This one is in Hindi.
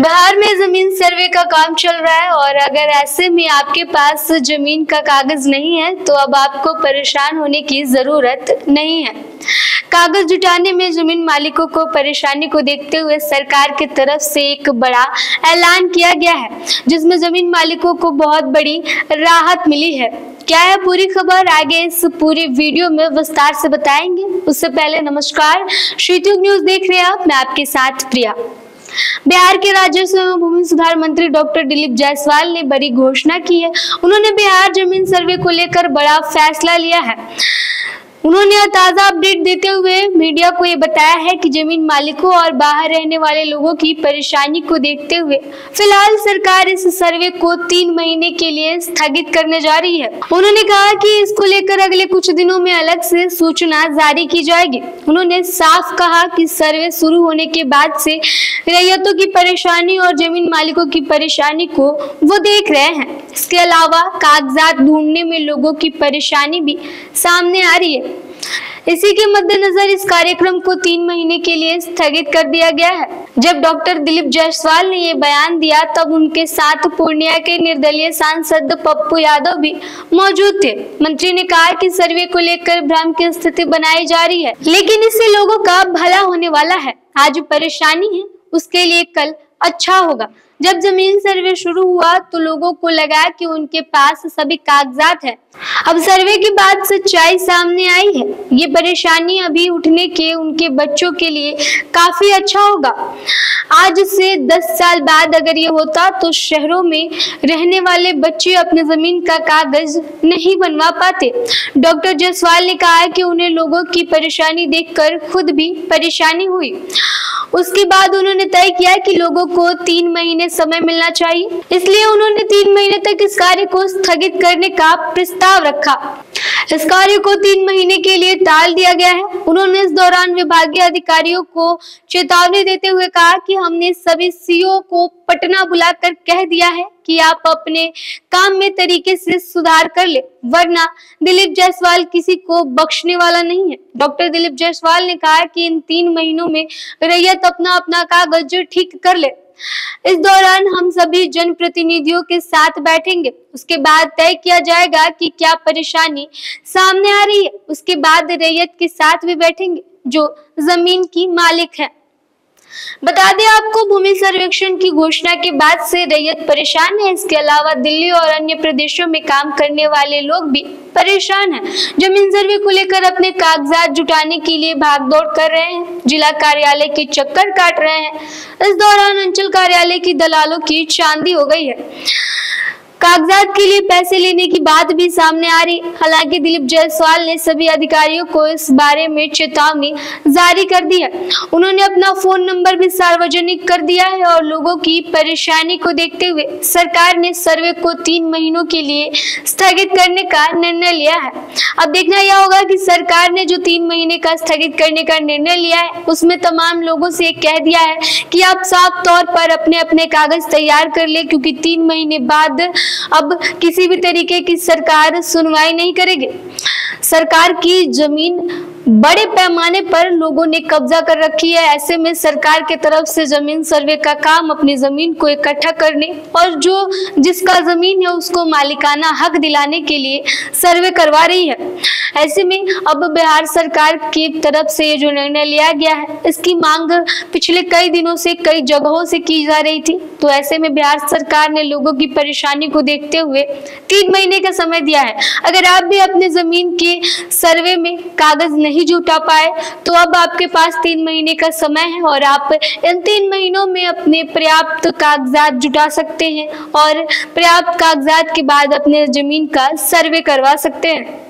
बिहार में जमीन सर्वे का काम चल रहा है और अगर ऐसे में आपके पास जमीन का कागज नहीं है तो अब आपको परेशान होने की जरूरत नहीं है। कागज जुटाने में जमीन मालिकों को परेशानी को देखते हुए सरकार की तरफ से एक बड़ा ऐलान किया गया है, जिसमें जमीन मालिकों को बहुत बड़ी राहत मिली है। क्या है पूरी खबर, आगे इस पूरी वीडियो में विस्तार से बताएंगे। उससे पहले नमस्कार, श्रीतुग न्यूज देख रहे हैं आप, मैं आपके साथ प्रिया। बिहार के राजस्व एवं भूमि सुधार मंत्री डॉक्टर दिलीप जायसवाल ने बड़ी घोषणा की है। उन्होंने बिहार जमीन सर्वे को लेकर बड़ा फैसला लिया है। उन्होंने ताजा अपडेट देते हुए मीडिया को ये बताया है कि जमीन मालिकों और बाहर रहने वाले लोगों की परेशानी को देखते हुए फिलहाल सरकार इस सर्वे को 3 महीने के लिए स्थगित करने जा रही है। उन्होंने कहा कि इसको लेकर अगले कुछ दिनों में अलग से सूचना जारी की जाएगी। उन्होंने साफ कहा कि सर्वे शुरू होने के बाद से रैयतों की परेशानी और जमीन मालिकों की परेशानी को वो देख रहे हैं। इसके अलावा कागजात ढूंढने में लोगों की परेशानी भी सामने आ रही है। इसी के मद्देनजर इस कार्यक्रम को 3 महीने के लिए स्थगित कर दिया गया है। जब डॉक्टर दिलीप जायसवाल ने ये बयान दिया तब उनके साथ पूर्णिया के निर्दलीय सांसद पप्पू यादव भी मौजूद थे। मंत्री ने कहा कि सर्वे को लेकर भ्रम की स्थिति बनाई जा रही है, लेकिन इससे लोगों का भला होने वाला है। आज परेशानी है, उसके लिए कल अच्छा होगा। जब जमीन सर्वे शुरू हुआ तो लोगों को लगा कि उनके पास सभी कागजात हैं। अब सर्वे के बाद सच्चाई सामने आई है। ये परेशानी अभी उठने के उनके बच्चों के लिए काफी अच्छा होगा। आज से 10 साल बाद अगर ये होता तो शहरों में रहने वाले बच्चे अपने जमीन का कागज नहीं बनवा पाते। डॉक्टर जायसवाल ने कहा कि उन्हें लोगों की परेशानी देखकर खुद भी परेशानी हुई। उसके बाद उन्होंने तय किया कि लोगों को 3 महीने समय मिलना चाहिए, इसलिए उन्होंने 3 महीने तक इस कार्य को स्थगित करने का प्रस्ताव रखा। इस कार्य को 3 महीने के लिए टाल दिया गया है। उन्होंने इस दौरान विभागीय अधिकारियों को चेतावनी देते हुए कहा कि हमने सभी सीओ को पटना बुलाकर कह दिया है कि आप अपने काम में तरीके से सुधार कर ले, वरना दिलीप जायसवाल किसी को बख्शने वाला नहीं है। डॉक्टर दिलीप जायसवाल ने कहा कि इन 3 महीनों में रैयत अपना अपना कागज ठीक कर ले। इस दौरान हम सभी जनप्रतिनिधियों के साथ बैठेंगे। उसके बाद तय किया जाएगा कि क्या परेशानी सामने आ रही है। उसके बाद रैयत के साथ भी बैठेंगे जो जमीन की मालिक है। बता दें आपको, भूमि सर्वेक्षण की घोषणा के बाद से रैयत परेशान है। इसके अलावा दिल्ली और अन्य प्रदेशों में काम करने वाले लोग भी परेशान हैं। जमीन सर्वे को लेकर अपने कागजात जुटाने के लिए भागदौड़ कर रहे हैं, जिला कार्यालय के चक्कर काट रहे हैं। इस दौरान अंचल कार्यालय की दलालों की चांदी हो गई है। कागजात के लिए पैसे लेने की बात भी सामने आ रही। हालांकि दिलीप जायसवाल ने सभी अधिकारियों को इस बारे में चेतावनी जारी कर दी है। उन्होंने अपना फोन नंबर भी सार्वजनिक कर दिया है और लोगों की परेशानी को देखते हुए सरकार ने सर्वे को 3 महीनों के लिए स्थगित करने का निर्णय लिया है। अब देखना यह होगा कि सरकार ने जो 3 महीने का स्थगित करने का निर्णय लिया है उसमें तमाम लोगों से कह दिया है कि आप साफ तौर पर अपने अपने कागज तैयार कर ले, क्योंकि 3 महीने बाद अब किसी भी तरीके की सरकार सुनवाई नहीं करेगी। सरकार की जमीन बड़े पैमाने पर लोगों ने कब्जा कर रखी है। ऐसे में सरकार की तरफ से जमीन सर्वे का काम अपनी जमीन को इकट्ठा करने और जो जिसका जमीन है उसको मालिकाना हक दिलाने के लिए सर्वे करवा रही है। ऐसे में अब बिहार सरकार की तरफ से ये जो निर्णय लिया गया है, इसकी मांग पिछले कई दिनों से कई जगहों से की जा रही थी। तो ऐसे में बिहार सरकार ने लोगों की परेशानी को देखते हुए 3 महीने का समय दिया है। अगर आप भी अपने जमीन के सर्वे में कागज नहीं जुटा पाए तो अब आपके पास 3 महीने का समय है और आप इन 3 महीनों में अपने पर्याप्त कागजात जुटा सकते हैं और पर्याप्त कागजात के बाद अपने जमीन का सर्वे करवा सकते हैं।